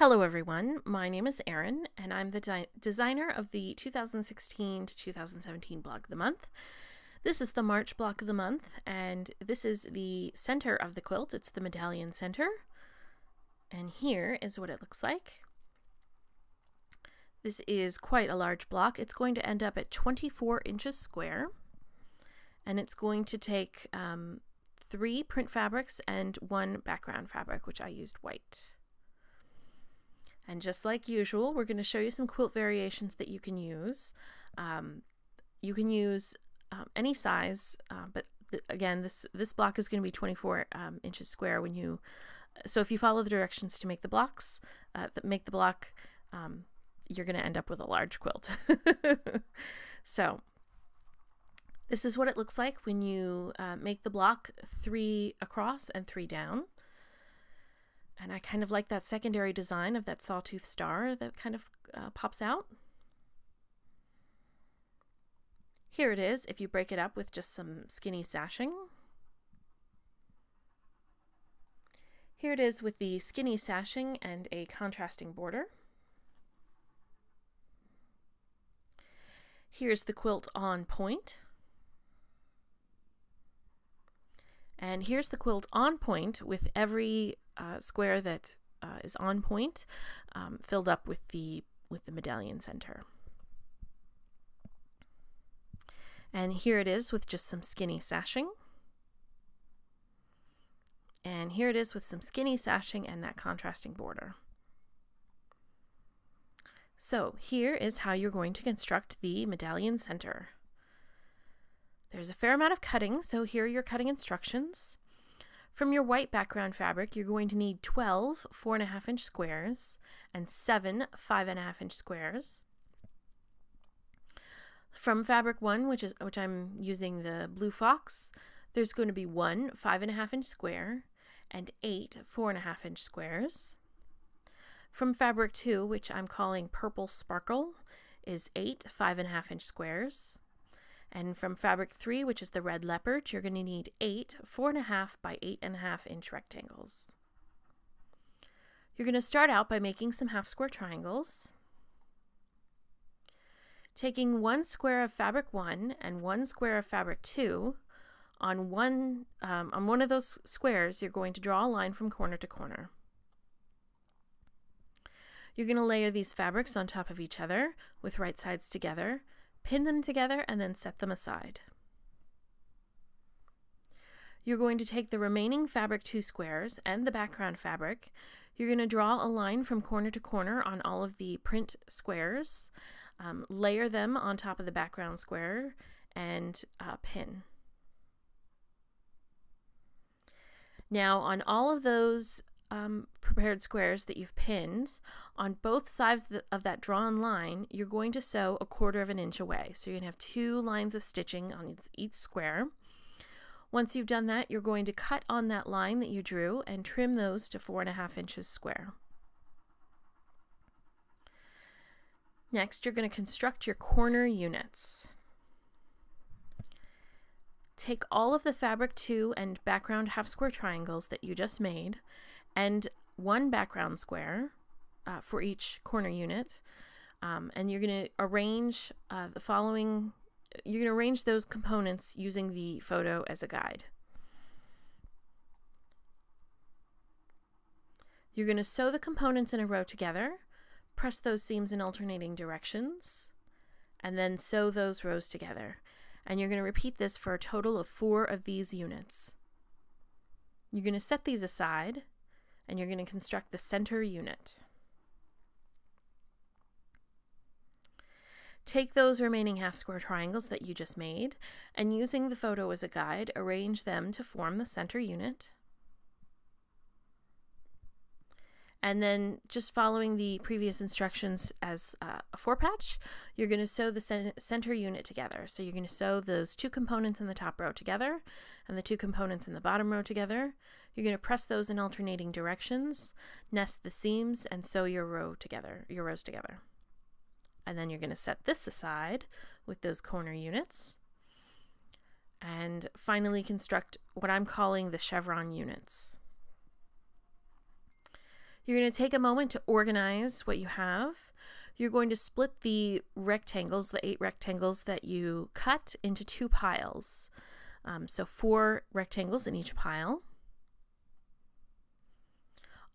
Hello everyone, my name is Erin and I'm the designer of the 2016 to 2017 Blog of the Month. This is the March Block of the Month and this is the center of the quilt. It's the Medallion Centre, and here is what it looks like. This is quite a large block. It's going to end up at 24 inches square, and it's going to take 3 print fabrics and 1 background fabric, which I used white. And just like usual, we're going to show you some quilt variations that you can use. You can use any size, but again, this block is going to be 24 inches square. So if you follow the directions to make the blocks, you're going to end up with a large quilt. So this is what it looks like when you make the block 3 across and 3 down. And I kind of like that secondary design of that sawtooth star that kind of pops out. Here it is if you break it up with just some skinny sashing. Here it is with the skinny sashing and a contrasting border. Here's the quilt on point. And here's the quilt on point with every square that is on point filled up with the Medallion Centre. And here it is with just some skinny sashing. And here it is with some skinny sashing and that contrasting border. So here is how you're going to construct the Medallion Centre. There's a fair amount of cutting, so here are your cutting instructions. From your white background fabric, you're going to need 12 4.5-inch squares and 7 5.5-inch squares. From fabric 1, which I'm using the Blue Fox, there's going to be 1 5.5-inch square and 8 4.5-inch squares. From fabric 2, which I'm calling Purple Sparkle, is 8 5.5-inch squares. And from fabric 3, which is the Red Leopard, you're going to need 8 4.5 by 8.5-inch rectangles. You're going to start out by making some half square triangles. Taking 1 square of fabric 1 and 1 square of fabric 2, on one of those squares, you're going to draw a line from corner to corner. You're going to layer these fabrics on top of each other with right sides together, pin them together, and then set them aside. You're going to take the remaining fabric 2 squares and the background fabric. You're going to draw a line from corner to corner on all of the print squares, layer them on top of the background square, and pin. Now on all of those prepared squares that you've pinned, on both sides of that drawn line, you're going to sew 1/4 inch away. So you're going to have 2 lines of stitching on each square. Once you've done that, you're going to cut on that line that you drew and trim those to 4.5 inches square. Next, you're going to construct your corner units. Take all of the fabric 2 and background half square triangles that you just made and 1 background square for each corner unit, and you're going to arrange you're going to arrange those components using the photo as a guide. You're going to sew the components in a row together, press those seams in alternating directions, and then sew those rows together. And you're going to repeat this for a total of 4 of these units. You're going to set these aside, and you're going to construct the center unit. Take those remaining half square triangles that you just made, and using the photo as a guide, arrange them to form the center unit. And then, just following the previous instructions as a 4-patch, you're going to sew the center unit together. So you're going to sew those 2 components in the top row together and the 2 components in the bottom row together. You're going to press those in alternating directions, nest the seams, and sew your rows together. And then you're going to set this aside with those corner units. And finally construct what I'm calling the chevron units. You're going to take a moment to organize what you have. You're going to split the rectangles, the 8 rectangles that you cut, into 2 piles. So 4 rectangles in each pile.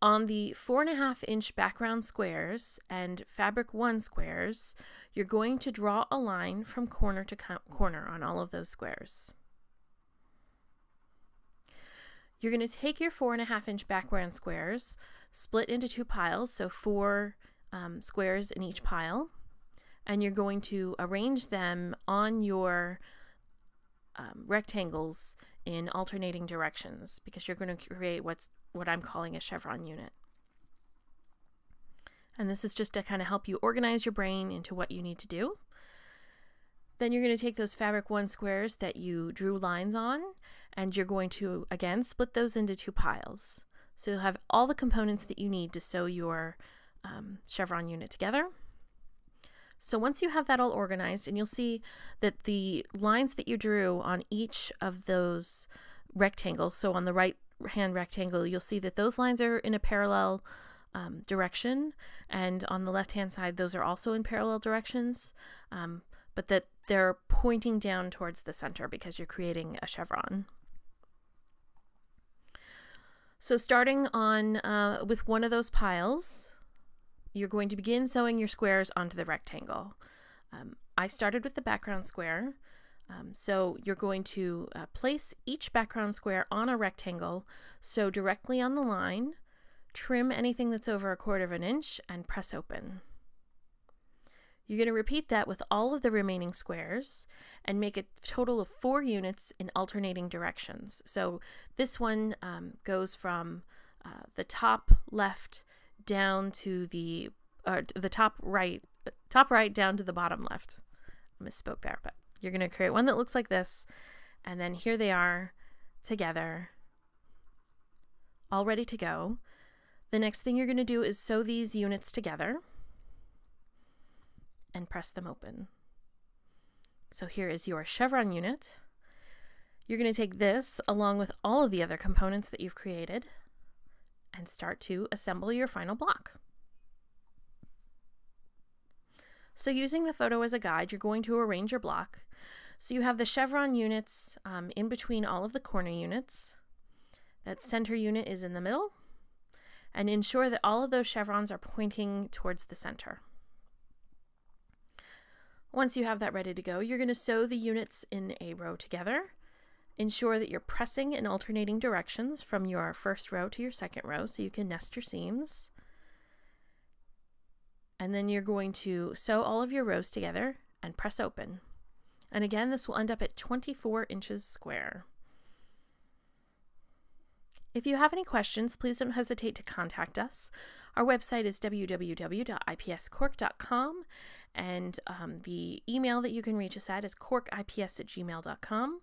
On the 4.5-inch background squares and fabric 1 squares, you're going to draw a line from corner to corner on all of those squares. You're going to take your 4.5-inch background squares, split into 2 piles, so 4 squares in each pile, and you're going to arrange them on your rectangles in alternating directions, because you're going to create what I'm calling a chevron unit. And this is just to kind of help you organize your brain into what you need to do. Then you're going to take those fabric 1 squares that you drew lines on, and you're going to, again, split those into 2 piles. So you'll have all the components that you need to sew your chevron unit together. So once you have that all organized, and you'll see that the lines that you drew on each of those rectangles, so on the right hand rectangle, you'll see that those lines are in a parallel direction, and on the left hand side those are also in parallel directions, but that they're pointing down towards the center because you're creating a chevron. So starting on with one of those piles, you're going to begin sewing your squares onto the rectangle. I started with the background square. So you're going to place each background square on a rectangle, sew directly on the line, trim anything that's over 1/4 inch, and press open. You're going to repeat that with all of the remaining squares and make a total of 4 units in alternating directions. So this one goes from the top left down to the top right down to the bottom left. I misspoke there, but you're going to create one that looks like this, and then here they are together, all ready to go. The next thing you're going to do is sew these units together and press them open. So here is your chevron unit. You're going to take this along with all of the other components that you've created and start to assemble your final block. So using the photo as a guide, you're going to arrange your block. So you have the chevron units in between all of the corner units. That center unit is in the middle. And ensure that all of those chevrons are pointing towards the center. Once you have that ready to go, you're going to sew the units in a row together. Ensure that you're pressing in alternating directions from your first row to your second row so you can nest your seams. And then you're going to sew all of your rows together and press open. And again, this will end up at 24 inches square. If you have any questions, please don't hesitate to contact us. Our website is www.ipscork.com, and the email that you can reach us at is corkips@gmail.com.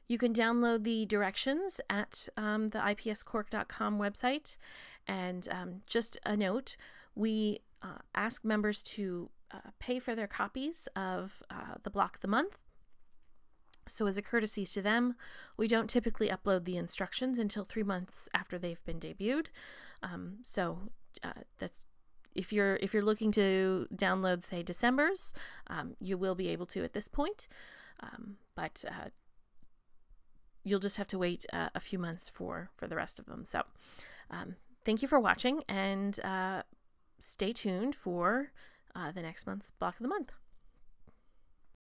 You can download the directions at the ipscork.com website. And just a note, we ask members to pay for their copies of the Block of the Month. So as a courtesy to them, we don't typically upload the instructions until 3 months after they've been debuted. That's if you're looking to download, say, December's, you will be able to at this point, but you'll just have to wait a few months for the rest of them. So thank you for watching, and stay tuned for the next month's Block of the Month.